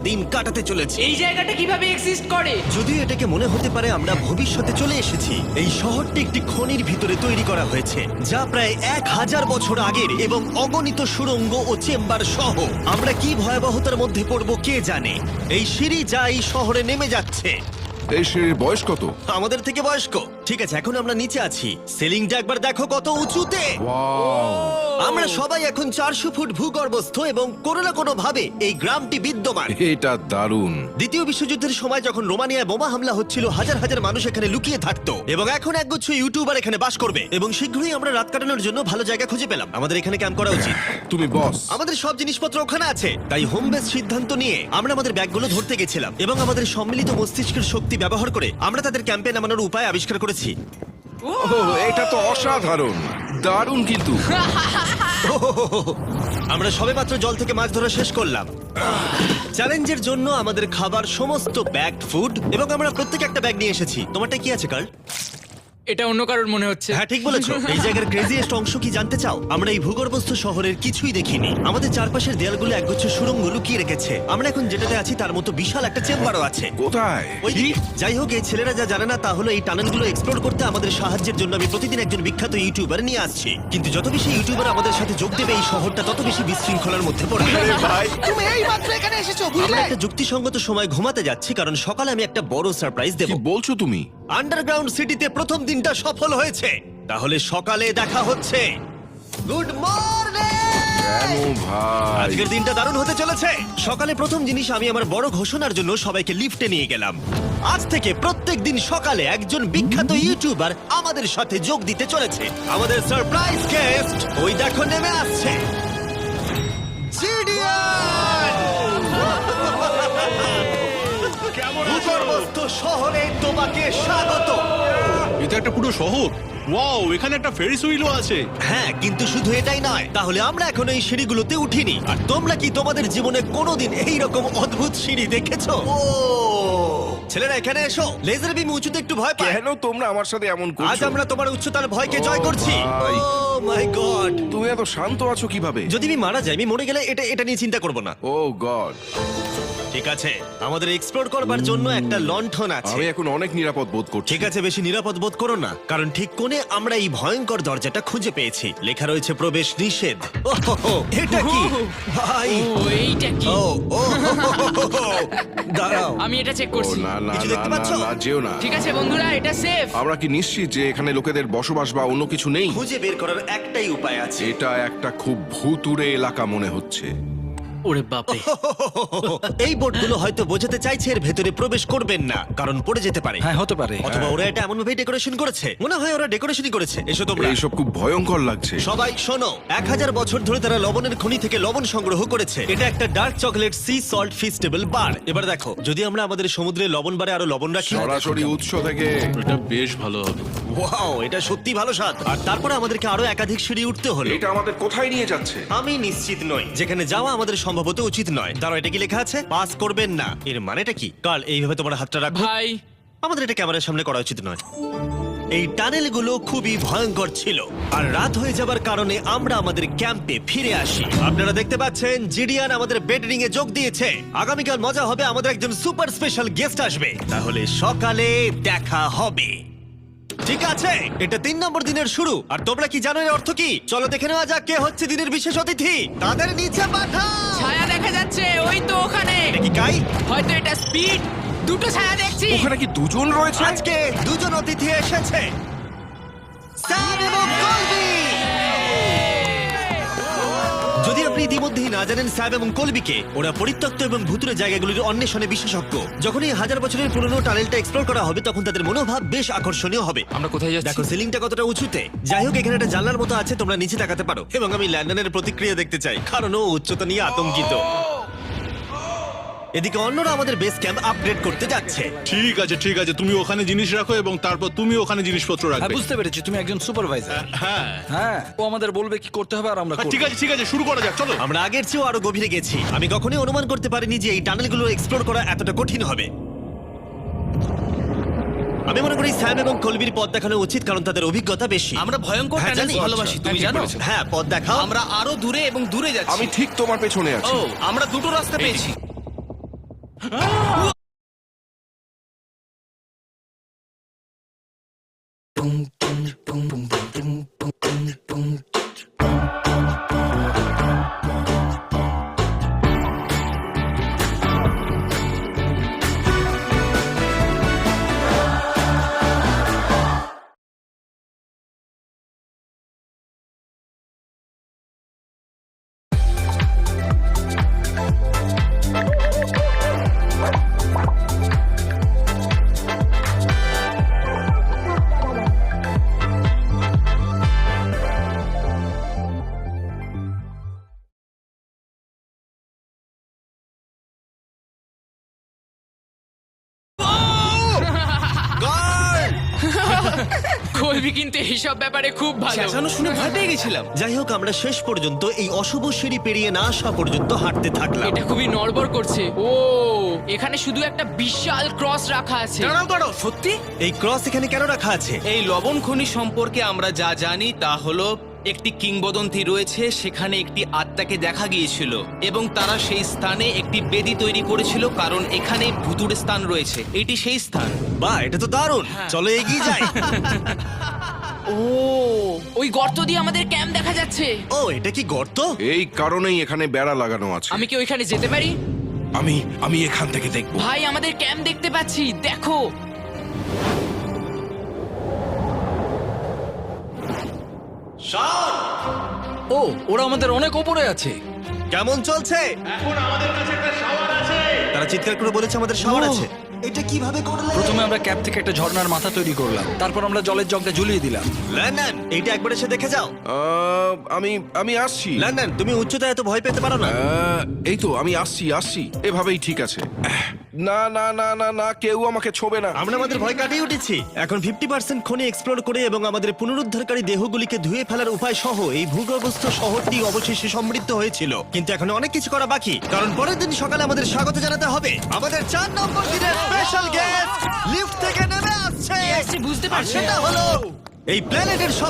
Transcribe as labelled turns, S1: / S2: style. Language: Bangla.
S1: দিন কাটাতে চলেছি।
S2: এই জায়গাটা কিভাবে এক্সিস্ট করে?
S1: যদিও এটাকে মনে হতে পারে আমরা ভবিষ্যতে চলে এসেছি, এই শহরটি একটি খনির ভিতরে তৈরি করা হয়েছে যা প্রায় 1000 বছর আগের এবং অগণিত সুড়ঙ্গ ও চেম্বার সহ। আমরা কি ভয়াবহতার মধ্যে পড়ব কে জানে। এই সিঁড়ি যা এই শহরে নেমে যাচ্ছে
S3: এই সিঁড়ির বয়স কত?
S1: আমাদের থেকে বয়স্ক। ঠিক আছে, এখন আমরা নিচে আছি। সিলিংটা একবার দেখো কত উঁচুতে।
S3: ওয়াও!
S1: আমরা সবাই এখন 400 ফুট ভূগর্ভস্থ এবং কোনো না কোনো ভাবে এই গ্রামটি বিদ্যমান।
S3: এটা দারুণ।
S1: দ্বিতীয় বিশ্বযুদ্ধের সময় যখন রোমানিয়ায় বোমা হামলা হচ্ছিল, হাজার হাজার মানুষ এখানে লুকিয়ে থাকতো এবং এখন একগুচ্ছ ইউটিউবার এখানে বাস করবে। এবং শীঘ্রই আমরা রাত কাটানোর জন্য ভালো জায়গা খুঁজে পেলাম। আমাদের এখানে ক্যাম্প করা উচিত।
S3: তুমি বস।
S1: আমাদের সব জিনিসপত্র ওখানে আছে, তাই হোম বেস সিদ্ধান্ত নিয়ে আমরা আমাদের ব্যাগগুলো ধরতে গেছিলাম এবং আমাদের সম্মিলিত মস্তিষ্কের শক্তি ব্যবহার করে আমরা তাদের ক্যাম্পে নামানোর উপায় আবিষ্কার করেছি।
S3: ওহ, এটা তো অসাধারণ, দারুণ। কিন্তু
S1: আমরা সবেমাত্র জল থেকে মাছ ধরা শেষ করলাম। চ্যালেঞ্জের জন্য আমাদের খাবার সমস্ত ব্যাগড ফুড এবং আমরা প্রত্যেক একটা ব্যাগ নিয়ে এসেছি। তোমারটা কি আছে কার্ল?
S2: এটা অন্য কারোর মনে হচ্ছে।
S1: হ্যাঁ, ঠিক বলেছো। এই জায়গার ক্রেজিয়েস্ট অংশ কি জানতে চাও? আমরা এই ভূগর্ভস্থ শহরের কিছুই দেখিনি। আমাদের চারপাশের দেয়ালগুলো একগুচ্ছ সুড়ঙ্গ লুকিয়ে রেখেছে। আমরা এখন যেটাতে আছি তার মতো বিশাল একটা চেম্বারও আছে
S3: কোথায়?
S1: ওইদিকে। যাই হোক, এই ছেলেরা যা জানে না তা হলো এই টানেলগুলো এক্সপ্লোর করতে আমাদের সাহায্যের জন্য আমি প্রতিদিন একজন বিখ্যাত ইউটিউবার নিয়ে আসছি। কিন্তু যত বেশি ইউটিউবার আমাদের সাথে যোগ দেবে এই শহরটা তত বেশি বিশৃঙ্খলার মধ্যে পড়বে।
S3: ভাই,
S4: তুমি এই মাত্র এখানে এসেছো,
S1: আমরা
S4: বুঝলে?
S1: একটা যুক্তিসঙ্গত সময় ঘুমাতে যাচ্ছি কারণ সকালে আমি একটা বড় সারপ্রাইজ দেব।
S3: কি বলছো তুমি?
S1: আন্ডারগ্রাউন্ড সিটিতে প্রথম দিনটা সফল হয়েছে। তাহলে সকালে দেখা হচ্ছে। Good morning!
S3: কেন ভাই?
S1: আজকের দিনটা দারুণ হতে চলেছে। সকালে প্রথম জিনিস, আমি আমার বড় ঘোষণার জন্য সবাইকে লিফটে নিয়ে গেলাম। আজ থেকে প্রত্যেক দিন সকালে একজন বিখ্যাত ইউটিউবার আমাদের সাথে যোগ দিতে চলেছে। আমাদের সারপ্রাইজ গেস্ট ওই দেখো নেমে আসছে। জিডিয়ান! ভূগর্ভস্থ শহরে তোমাকে স্বাগত।
S5: এটা একটা পুরো শহর। ওয়াও, এখানে একটা ফেরিস হুইলও আছে।
S1: হ্যাঁ, কিন্তু শুধু এটাই নয়। তাহলে আমরা এখন এই সিঁড়িগুলোতে উঠিনি। আর তোমরা কি তোমাদের জীবনে কোনোদিন এইরকম অদ্ভুত সিঁড়ি দেখেছো? ও ছেলেরা, এখানে এসো। লেজার বিম উঁচুতে একটু ভয় পায়।
S3: কেন তোমরা আমার সাথে এমন
S1: আজ
S3: করছো?
S1: আমরা তোমার উচ্চতার ভয়কে
S3: ও
S1: জয় করছি।
S3: ভাই।
S1: ও মাই গড!
S3: তুমি এত শান্ত আছো কিভাবে?
S1: যদি আমি মারা যাই, আমি মরে গেলে এটা নিয়ে চিন্তা করব না।
S3: ও গড,
S1: ঠিক আছে, আমাদের এক্সপ্লোর করবার জন্য একটা লণ্ঠন আছে।
S3: আমি এখন অনেক নিরাপদ বোধ করছি।
S1: ঠিক আছে, বেশি নিরাপদ বোধ করো না, কারণ ঠিক কোণে আমরা এই ভয়ঙ্কর দরজাটা খুঁজে পেয়েছি। লেখা রয়েছে প্রবেশ নিষেধ। ওহো, এটা কি ভাই?
S2: ও এইটা কি?
S1: ও ও দাঁড়াও,
S2: আমি এটা চেক
S3: ও
S2: করছি।
S3: না না
S1: কিছু
S3: না
S1: দেখতে
S3: না
S1: পাচ্ছো?
S3: না, যেও না।
S2: ঠিক আছে বন্ধুরা, এটা সেফ।
S3: আমরা কি নিশ্চিত যে এখানে লোকেদের বসবাস বা অন্য কিছু নেই?
S1: খুঁজে বের করার একটাই উপায় আছে।
S3: এটা একটা খুব ভুতুড়ে এলাকা মনে হচ্ছে।
S2: ওরে বাপরে।
S1: এই বোর্ডগুলো হয়তো বোঝাতে চাইছে এর ভেতরে প্রবেশ করবেন না, কারণ পড়ে যেতে পারে।
S4: হ্যাঁ, হতে পারে।
S1: অথবা ওরা এটা এমন ভাবে ডেকোরেশন করেছে, মনে হয় ওরা ডেকোরেশনই করেছে। এসো তোমরা।
S3: এইসব খুব ভয়ঙ্কর লাগছে।
S1: সবাই শোনো, 1000 বছর ধরে তারা লবণের খনি থেকে লবণ সংগ্রহ করেছে। এটা একটা dark chocolate sea salt Feastables bar. এবার দেখো, যদি আমরা আমাদের সমুদ্রে লবণ বারে আরো লবণ রাখি।
S3: সরাসরি উৎস থেকে।
S5: এটা বেশ ভালো হবে।
S1: ওয়াও, এটা সত্যি ভালো স্বাদ। আর তারপরে আমাদেরকে আরো একাধিক সিঁড়ি উঠতে হলো।
S3: এটা আমাদের কোথায় নিয়ে যাচ্ছে?
S1: আমি নিশ্চিত নই। যেখানে যাওয়া আমাদের সম্ভবত উচিত নয়। দাঁড়াও, এটা কি লেখা আছে? পাস করবেন না। এর মানেটা কি? কাল এইভাবে তোমার হাতটা রাখো।
S2: ভাই,
S1: আমাদের এটা ক্যামেরার সামনে করা উচিত নয়। এই টানেলগুলো খুবই ভয়ঙ্কর ছিল, আর রাত হয়ে যাবার কারণে আমরা আমাদের ক্যাম্পে ফিরে আসি। আপনারা দেখতে পাচ্ছেন জিডিয়ান আমাদের বেডরিং এ যোগ দিয়েছে। আগামীকাল মজা হবে, আমাদের একজন সুপার স্পেশাল গেস্ট আসবে। তাহলে সকালে দেখা হবে। ঠিক আছে, এটা 3 নম্বর দিনের শুরু। আর তোমরা কি জানো এর অর্থ কি? চলো দেখে নেওয়া যাক কে হচ্ছে দিনের বিশেষ অতিথি। তাদের নিচে পাঠাও।
S2: ছায়া দেখা যাচ্ছে ওই তো ওখানে।
S1: এটা কি কাই?
S2: হয়তো এটা স্পিড। দুটো ছায়া দেখছি।
S3: ওখানে কি দুজন রয়েছে?
S1: আজকে দুজন অতিথি এসেছে, স্যাম এবং কলবি। যদি আপনি ইতিমধ্যেই না জানেন স্যাম এবং কলবিকে, ওরা পরিত্যক্ত এবং ভুতুরে জায়গাগুলির অন্বেষণে বিশেষজ্ঞ। যখন এই 1000 বছরের পুরনো টানেলটা এক্সপ্লোর করা হবে, তখন তাদের মনোভাব বেশ আকর্ষণীয় হবে।
S2: আমরা কোথায় যাচ্ছি?
S1: দেখো সিলিংটা কতটা উঁচুতে। যাই হোক, এখানে একটা জানলার মতো আছে, তোমরা নিচে তাকাতে পারো। এবং আমি ল্যান্ডনের প্রতিক্রিয়া দেখতে চাই, কারণ ও উচ্চতা নিয়ে আতঙ্কিত। এদিকে অন্যরা আমাদের বেস ক্যাম্প আপগ্রেড করতে যাচ্ছে।
S5: ঠিক আছে ঠিক আছে, তুমি ওখানে জিনিস রাখো এবং তারপর তুমি ওখানে জিনিসপত্র
S4: হ্যাঁ,
S5: রাখবে।
S4: বুঝতে পেরেছি, তুমি একজন সুপারভাইজার।
S5: হ্যাঁ
S4: হ্যাঁ, ও আমাদের বলবে কি করতে হবে আর আমরা করব।
S5: ঠিক আছে, শুরু করা যাক, চলো।
S1: আমরা আগের চেয়েও আরো গভীরে গেছি। আমি কখনোই অনুমান করতে পারিনি যে এই টানেলগুলো এক্সপ্লোর করা এতটা কঠিন হবে। আমি মনে করি স্যাম এবং কলবির পথ দেখানো উচিত, কারণ তাদের অভিজ্ঞতা বেশি।
S4: আমরা ভয়ঙ্কর
S1: হ্যাঁ,
S4: টানেলস
S1: জানি।
S4: ভালোবাসি,
S3: আচ্ছা,
S4: তুমি
S3: ঠিক
S4: জানো?
S3: বলেছো।
S1: হ্যাঁ, পথ দেখাও।
S4: আমরা আরো দূরে এবং দূরে যাচ্ছি।
S3: আমি ঠিক তোমার পেছনে আছি।
S4: ও, আমরা দুটো রাস্তা পেয়েছি।
S2: কলবি কিন্তু এইসব ব্যাপারে খুব ভালো।
S6: চেঁচানো শুনে ভয় পেয়ে গেছিলাম।
S1: যাই হোক, আমরা শেষ পর্যন্ত এই অশুভ সিঁড়ি পেরিয়ে না আসা পর্যন্ত হাঁটতে থাকলাম।
S2: এটা খুবই নড়বড় করছে। ও, এখানে শুধু একটা বিশাল ক্রস রাখা আছে।
S6: দাঁড়াও সত্যি?
S1: এই ক্রস এখানে কেন রাখা আছে?
S6: এই লবণ খনি সম্পর্কে আমরা যা জানি তা হলো একটি কিংবদন্তি রয়েছে, সেখানে একটি আত্মাকে দেখা গিয়েছিল এবং তারা সেই স্থানে একটি বেদি তৈরি করেছিল কারণ এখানে ভুতুড়ে স্থান রয়েছে। এটি সেই স্থান।
S1: বাহ, এটা তো দারুণ। চলো এগিয়ে যাই।
S2: ও, ওই গর্ত দিয়ে আমাদের ক্যাম্প দেখা যাচ্ছে।
S1: ও, এটা কি গর্ত?
S3: এই কারণেই এখানে বেড়া লাগানো আছে।
S2: আমি কি ওইখানে যেতে পারি?
S3: আমি এখান থেকে দেখব।
S2: ভাই, আমাদের ক্যাম্প দেখতে পাচ্ছি, দেখো।
S4: ও, ওরা আমাদের অনেক ওপরে আছে।
S1: কেমন চলছে? তারা চিৎকার করে বলেছে আমাদের শাওয়ার আছে। এটা কিভাবে করলে?
S4: প্রথমে আমরা ক্যাপ থেকে একটা ঝর্ণার মাথা তৈরি করলাম, তারপর আমরা জলের জগটা ঝুলিয়ে দিলাম।
S1: লন্ডন, এইটা একবার এসে দেখে যাও।
S3: আমি আসছি।
S1: লন্ডন, তুমি উচ্চতায় এত ভয় পেতে পারো না।
S3: এই তো আমি আসছি এভাবেই ঠিক আছে। না না না না না, কেউ আমাকে ছোবে না।
S1: আমরা আমাদের ভয় কাটিয়ে উঠেছি। এখন 50% খনি এক্সপ্লোর করে এবং আমাদের পুনরুদ্ধারকারী দেহগুলিকে ধুয়ে ফেলার উপায় সহ এই ভূগর্ভস্থ শহরটি অবশেষে সমৃদ্ধ হয়েছিল। কিন্তু এখন অনেক কিছু করা বাকি, কারণ পরের দিন সকালে আমাদের স্বাগত জানাতে হবে আমাদের 4 নম্বর দিনের স্পেশাল গেস্ট লিফট থেকে নেমে আসছে।
S2: বুঝতে
S1: আর
S2: পারছি।
S1: সেটা হলো এই প্ল্যানেটের সব